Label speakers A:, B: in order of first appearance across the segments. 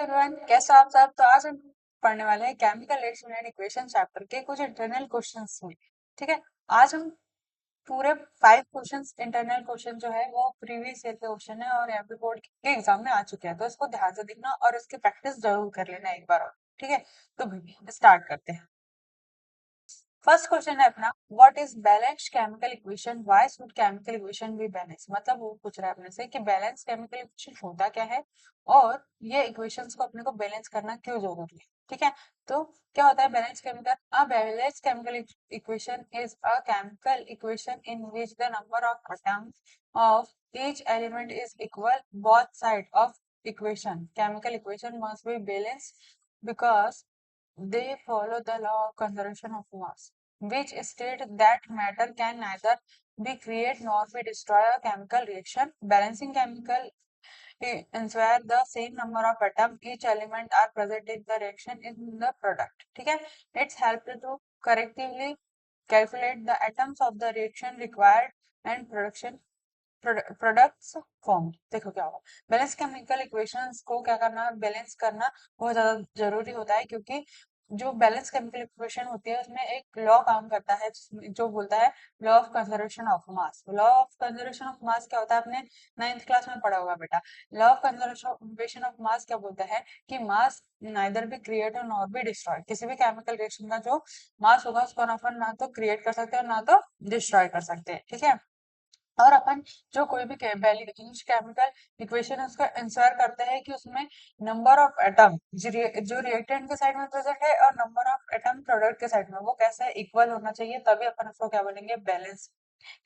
A: Everyone, कैसे हो आप सब। तो आज हम पढ़ने वाले हैं chemical reaction and equation chapter के कुछ इंटरनल क्वेश्चंस में। ठीक है, आज हम पूरे 5 क्वेश्चंस इंटरनल क्वेश्चन जो है वो प्रीवियस ईयर के क्वेश्चन है और यहाँ पे बोर्ड के एग्जाम में आ चुके हैं, तो इसको ध्यान से देखना और इसकी प्रैक्टिस जरूर कर लेना एक बार और। ठीक है, तो स्टार्ट करते हैं। फर्स्ट क्वेश्चन है अपना, what is balanced chemical equation, why should chemical equation be balance. मतलब वो पूछ रहा है अपने से कि बैलेंस केमिकल इक्वेशन होता क्या है और ये इक्वेशंस को अपने को बैलेंस करना क्यों जरूरी है। ठीक है, तो क्या होता है balance chemical. A balance chemical equation is a chemical equation in which the number of atoms of each element is equal both side of equation. Chemical equation must be balanced because they follow the law of conservation of mass, which state that matter can neither be created nor be destroyed a chemical reaction. Balancing chemical ensure the same number of atoms each element are present in the reaction in the product. ठीक है, it's helped to correctly calculate the atoms of the reaction required and products form. देखो क्या होगा, balance chemical equations को क्या करना, balance करना बहुत ज्यादा जरूरी होता है, क्योंकि जो बैलेंस केमिकल इक्वेशन होती है उसमें एक लॉ काम करता है जो बोलता है law of conservation of mass. Law of conservation of mass क्या होता है, आपने 9th क्लास में पढ़ा होगा बेटा। Law of conservation of mass क्या बोलता है कि मास नाइदर बी क्रिएट और नॉट बी डिस्ट्रॉय। किसी भी केमिकल रिएक्शन का जो मास होगा उसको अपन ना तो क्रिएट कर सकते हैं और ना तो डिस्ट्रॉय कर सकते हैं। ठीक है, और अपन जो कोई भी वैल्यूज केमिकल इक्वेशन है उसका आंसर करते हैं कि उसमें नंबर ऑफ एटम जो रिएक्टेंट के साइड में प्रेजेंट है और नंबर ऑफ एटम प्रोडक्ट के साइड में वो कैसे इक्वल होना चाहिए, तभी अपन उसको क्या बोलेंगे, बैलेंस।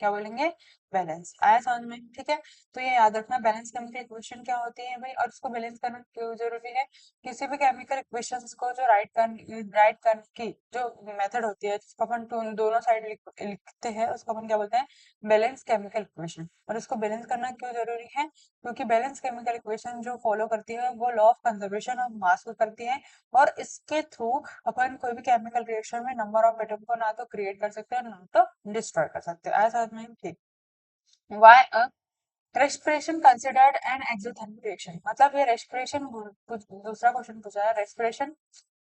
A: क्या बोलेंगे, बैलेंस। आया समझ में। ठीक है, तो ये याद रखना बैलेंस केमिकल इक्वेशन क्या होती है भाई, और इसको बैलेंस करना क्यों जरूरी है। किसी भी केमिकल इक्वेशंस को जो राइट करने की जो मेथड होती है जिसको अपन दोनों साइड लिखते हैं उसको अपन क्या बोलते हैं, बैलेंस केमिकल इक्वेशन। और इसको बैलेंस करना क्यों जरूरी है, क्योंकि बैलेंस केमिकल इक्वेशन जो फॉलो करती है वो law of conservation of mass को करती है, और इसके थ्रू अपन कोई भी केमिकल रिएक्शन में नंबर ऑफ एटम को ना तो क्रिएट कर सकते हैं ना तो डिस्ट्रॉय कर सकते हैं। ऐसा में ठीक। Why a respiration considered an exothermic reaction. मतलब ये रेस्पिरेशन दूसरा क्वेश्चन पूछा है, रेस्पिरेशन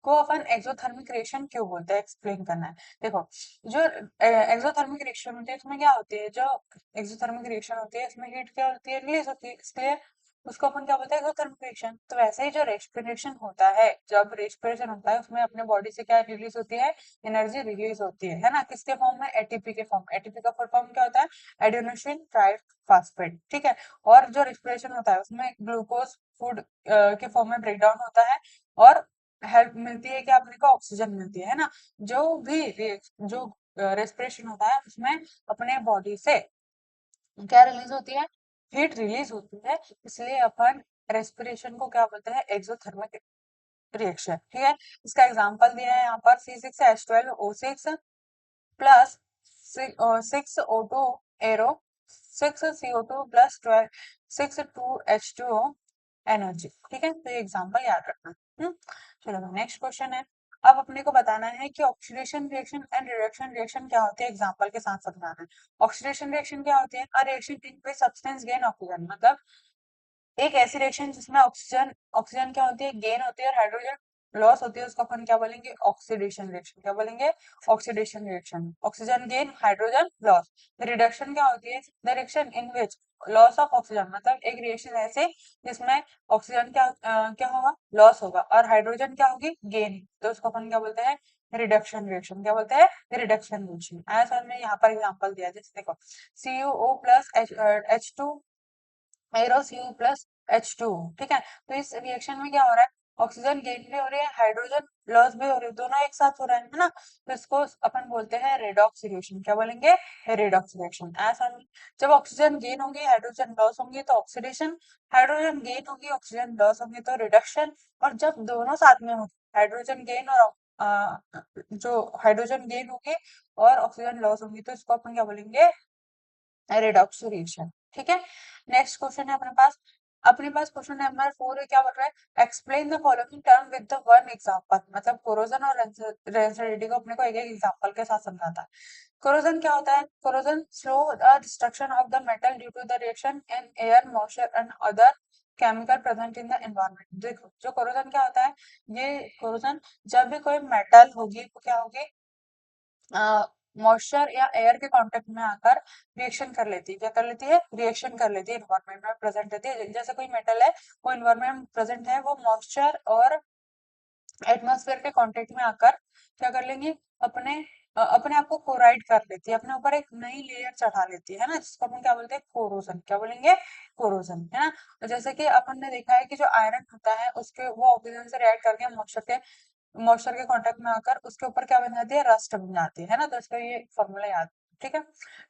A: को अपन एक्सोथर्मिक रिएक्शन क्यों बोलते हैं, एक्सप्लेन करना है। देखो, जो एक्सोथर्मिक रिएक्शन होती है उसमें क्या होती है, जो एक्सोथर्मिक रिएक्शन होती है इसमें हीट क्या होती है, रिलीज होती है, इसलिए उसको अपन क्या बोलते हैं, एक्सोथर्मिक रिएक्शन। तो वैसे ही जो रेस्पिरेशन होता है, जब रेस्पिरेशन होता है उसमें अपने बॉडी से क्या रिलीज होती है, एनर्जी रिलीज होती है ना, किसके फॉर्म में, एटीपी के फॉर्म। एटीपी का फुल फॉर्म क्या होता है, एडिनोसिन ट्राइफॉस्फेट। ठीक है, और जो रेस्पिरेशन होता है उसमें ग्लूकोज फूड के फॉर्म में ब्रेक डाउन होता है और हेल्प मिलती है कि अपने को ऑक्सीजन मिलती है ना। जो भी जो रेस्पिरेशन होता है उसमें अपने बॉडी से क्या रिलीज होती है, हीट रिलीज होती है, इसलिए अपन रेस्पिरेशन को क्या बोलते हैं, एक्सोथर्मिक रिएक्शन। ठीक है, इसका एग्जांपल दिया है यहाँ पर C6H12O6 plus 6O2 arrow 6CO2 plus 12 6 2H2O energy. ठीक है, तो ये एग्जांपल याद रखना। चलो नेक्स्ट क्वेश्चन है। अब अपने को बताना है कि oxidation reaction and reduction reaction क्या होती है, एग्जांपल के साथ समझाना है। ऑक्सीडेशन रिएक्शन क्या होती है, a reaction in which substance gain oxygen. मतलब एक ऐसी रिएक्शन जिसमें ऑक्सीजन ऑक्सीजन क्या होती है, गेन होती है, और हाइड्रोजन लॉस होती है, उसको अपन क्या बोलेंगे, ऑक्सीडेशन रिएक्शन। क्या बोलेंगे, oxidation reaction. Oxygen gain, hydrogen loss. Reduction क्या होती है, the reaction in which loss of oxygen. मतलब एक रिएक्शन ऐसे जिसमें ऑक्सीजन क्या होगा, लॉस होगा, और हाइड्रोजन क्या होगी, गेन। तो उसको अपन क्या बोलते हैं, रिडक्शन रिएक्शन। क्या बोलते हैं, रिडक्शन रिएक्शन। ऐसा हमने यहाँ पर एग्जांपल दिया, जैसे देखो CuO plus H2 एरोCu plus H2। ठीक है, तो इस रिएक्शन में क्या हो रहा है, ऑक्सीजन गेन भी हो रही है, हाइड्रोजन लॉस भी हो रही है, दोनों एक साथ हो रहा है ना। तो इसको अपन बोलते हैं रेडॉक्स रिएक्शन। क्या बोलेंगे, रेडॉक्स रिएक्शन। ऐसा नहीं, जब ऑक्सीजन गेन होगी हाइड्रोजन लॉस होंगी तो ऑक्सीडेशन, हाइड्रोजन गेन होगी ऑक्सीजन लॉस होंगी तो रिडक्शन। और जब दोनों साथ में होंगे, हाइड्रोजन गेन और जो हाइड्रोजन गेन होगी और ऑक्सीजन लॉस होंगी, तो इसको अपन क्या बोलेंगे, रेडॉक्स रिएक्शन। ठीक है, नेक्स्ट क्वेश्चन है अपने पास क्वेश्चन नंबर 4 है। क्या बोल रहा है, explain the following term with the one example. मतलब कोरोजन और रेंसिडिटी को अपने को एक एक एग्जांपल के साथ समझाता है। कोरोजन क्या होता है, corrosion slow the destruction of the metal due to the reaction in air moisture and other chemical present in the environment. देखो जो कोरोजन क्या होता है, ये कोरोजन जब भी कोई मेटल होगी वो क्या होगी, मॉइस्चर या एयर के कांटेक्ट में आकर रिएक्शन कर लेती है। क्या कर लेती है, रिएक्शन कर लेती है, इन्वायरमेंट में प्रेजेंट रहती है। जैसे कोई मेटल है वो इन्वायरमेंट में प्रेजेंट है, वो मॉइस्चर और एटमॉस्फेयर के कांटेक्ट में आकर क्या कर लेंगी, अपने अपने आप को कोराइड कर लेती है, अपने ऊपर एक नई लेयर चढ़ा लेती है ना, जिसको अपन क्या बोलते हैं, कोरोजन। क्या बोलेंगे, कोरोजन, है ना। तो जैसे कि अपन ने देखा है कि जो आयरन होता है उसके वो ऑक्सीजन से रिएक्ट करके मॉइस्चर के कांटेक्ट में आकर उसके ऊपर क्या बन जाती है, रस्ट बन जाती है ना। तो इसका ये फॉर्मूला याद, ठीक है।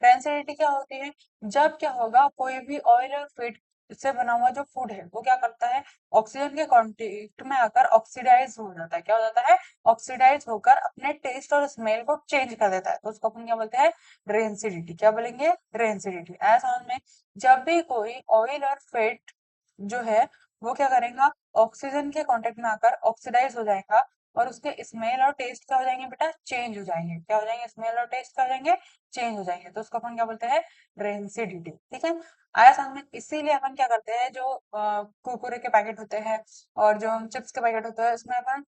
A: डेंसिटी क्या होती है, जब क्या होगा, कोई भी ऑयल और फैट से बना हुआ जो फूड है वो क्या करता है, ऑक्सीजन के कांटेक्ट में आकर ऑक्सीडाइज हो जाता है। क्या हो जाता है, ऑक्सीडाइज होकर अपने टेस्ट और स्मेल को चेंज कर देता है। तो उसको अपन क्या बोलते हैं, रेंसिडिटी। क्या बोलेंगे, रेंसिडिटी। ऐसा में जब भी कोई ऑयल और फैट जो है वो क्या करेगा, ऑक्सीजन के कांटेक्ट में आकर ऑक्सीडाइज हो जाएगा, और उसके स्मेल और टेस्ट क्या हो जाएंगे बेटा, चेंज हो जाएंगे। क्या हो जाएंगे, स्मेल और टेस्ट क्या हो जाएंगे, चेंज हो जाएंगे। तो उसको अपन क्या बोलते हैं, रेंसिडिटी। ठीक है, आया समझ में। इसीलिए अपन क्या करते हैं, जो कुरकुरे के पैकेट होते हैं और जो चिप्स के पैकेट होते हैं उसमें अपन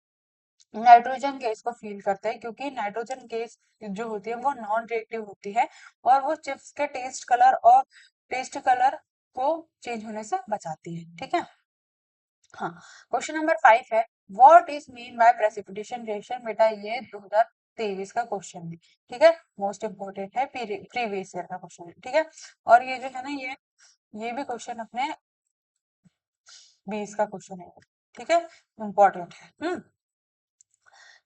A: नाइट्रोजन गैस को फील करते हैं, क्योंकि नाइट्रोजन गैस जो होती है वो नॉन रिएक्टिव होती है, और वो चिप्स के टेस्ट कलर को चेंज होने से बचाती है। ठीक है। हाँ, क्वेश्चन नंबर 5 है, what is mean by precipitation reaction. बेटा ये 2023 का क्वेश्चन है, ठीक है, मोस्ट इम्पोर्टेंट है, प्रीवियस ईयर का क्वेश्चन है। ठीक है, और ये जो है ना, ये भी क्वेश्चन अपने 20 का क्वेश्चन है, ठीक है, इम्पोर्टेंट है।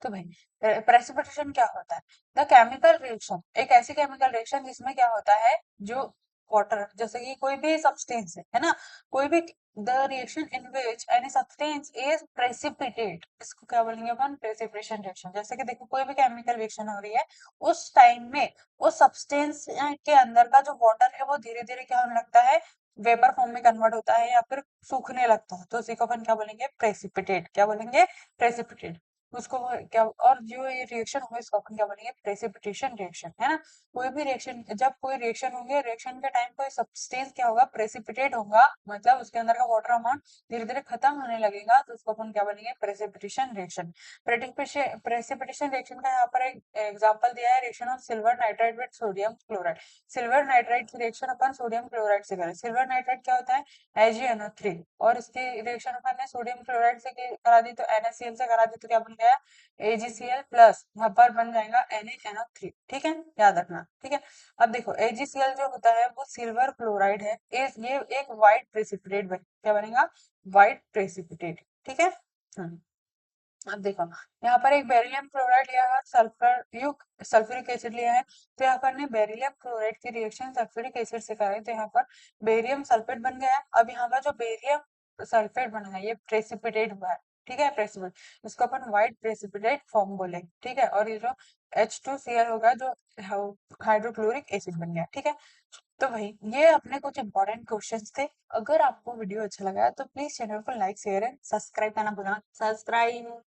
A: तो भाई प्रेसिपिटेशन क्या होता है, द केमिकल रिएक्शन, एक ऐसी केमिकल रिएक्शन जिसमें क्या होता है, जो वाटर, जैसे कि कोई भी सब्सटेंस है ना, कोई भी, the reaction in which any substance is precipitate, इसको क्या बोलेंगे अपन, प्रेसिपिटेशन रिएक्शन। जैसे कि देखो कोई भी केमिकल रिएक्शन हो रही है, उस टाइम में उस सब्सटेंस के अंदर का जो वाटर है वो धीरे धीरे क्या होने लगता है, वेपर फॉर्म में कन्वर्ट होता है या फिर सूखने लगता है। तो उसी को अपन क्या बोलेंगे, प्रेसिपिटेट। क्या बोलेंगे, प्रेसिपिटेट। उसको क्या, और जो ये रिएक्शन होगा इसको अपन क्या बोलेंगे, प्रेसिपिटेशन रिएक्शन, है ना। कोई भी रिएक्शन, जब कोई रिएक्शन होंगे, रिएक्शन के टाइम कोई सब्सटेंस क्या होगा, प्रेसिपिटेट होगा, मतलब उसके अंदर का वाटर अमाउंट धीरे धीरे खत्म होने लगेगा, तो उसको अपन क्या बोलेंगे, प्रेसिपिटेशन रिएक्शन। प्रेसिपिटेशन रिएक्शन का यहाँ पर एक एग्जाम्पल दिया है, reaction of silver nitride with sodium chloride. Silver nitride की रिएक्शन अपन सोडियम क्लोराइड से करें। सिल्वर नाइट्राइड क्या होता है, AgNO3, और इसकी रिएक्शन अपन ने सोडियम क्लोराइड से करा दी तो NaCl से करा दी तो क्या बन गया, AgCl प्लस, यहाँ पर बन जाएगा NaNO3। ठीक है, याद रखना। ठीक है, अब देखो AgCl जो होता है वो सिल्वर क्लोराइड है, ये एक व्हाइट प्रेसिपिटेट क्या बनेगा, व्हाइट प्रेसिपिटेट। ठीक है। हम्म, अब देखो यहाँ पर एक बेरिलियम क्लोराइड लिया है, सल्फर युक्त सल्फ्यूरिक एसिड लिया है, तो यहाँ पर ने बेरिलियम क्लोराइड की रिएक्शन सल्फ्यूरिक एसिड से कराई, तो यहाँ पर बेरियम सल्फेट बन गया है। अब यहाँ पर जो बेरियम सल्फेट बना है ये प्रेसिपिटेट हुआ है, ठीक है, प्रेसिपिटेट, इसको अपन व्हाइट प्रेसिपिटेट फॉर्म बोले। ठीक है, और ये जो H2Cl होगा जो हाइड्रोक्लोरिक एसिड बन गया। ठीक है, तो भाई ये अपने कुछ इंपॉर्टेंट क्वेश्चंस थे। अगर आपको वीडियो अच्छा लगा तो प्लीज चैनल को लाइक शेयर एंड सब्सक्राइब करना भूलना, सब्सक्राइब।